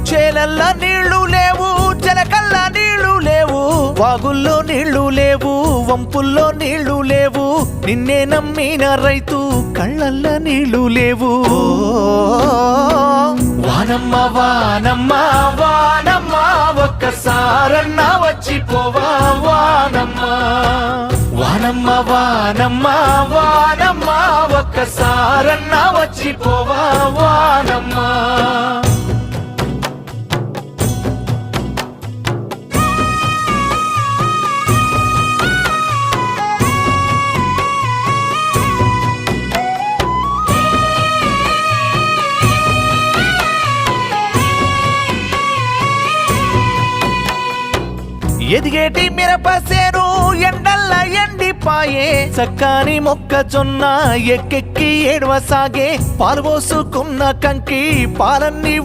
చేలల్ల నీళ్లు లేవు, జలకల్ల నీళ్లు లేవు, వాగుల్లో నీళ్లు లేవు, వంపుల్లో నీళ్లు లేవు, నిన్నే నమ్మిన రైతు కళ్ళల్ల నీళ్లు లేవు. వానమ్మ వానమ్మ వానమ్మ ఒక్కసారన్నా వచ్చిపోవా వానమ్మ. వానమ్మ వానమ్మ వానమ్మ ఒక్కసారన్నా వచ్చిపోవా వానమ్మ. ఎదిగేటి మిరపసేను ఎండల్ల ఎండిపాయే, చక్కని మొక్కజొన్న ఎక్కెక్కి ఏడవసాగే, పాలు పోసుకున్న కంకి పాలన్నీ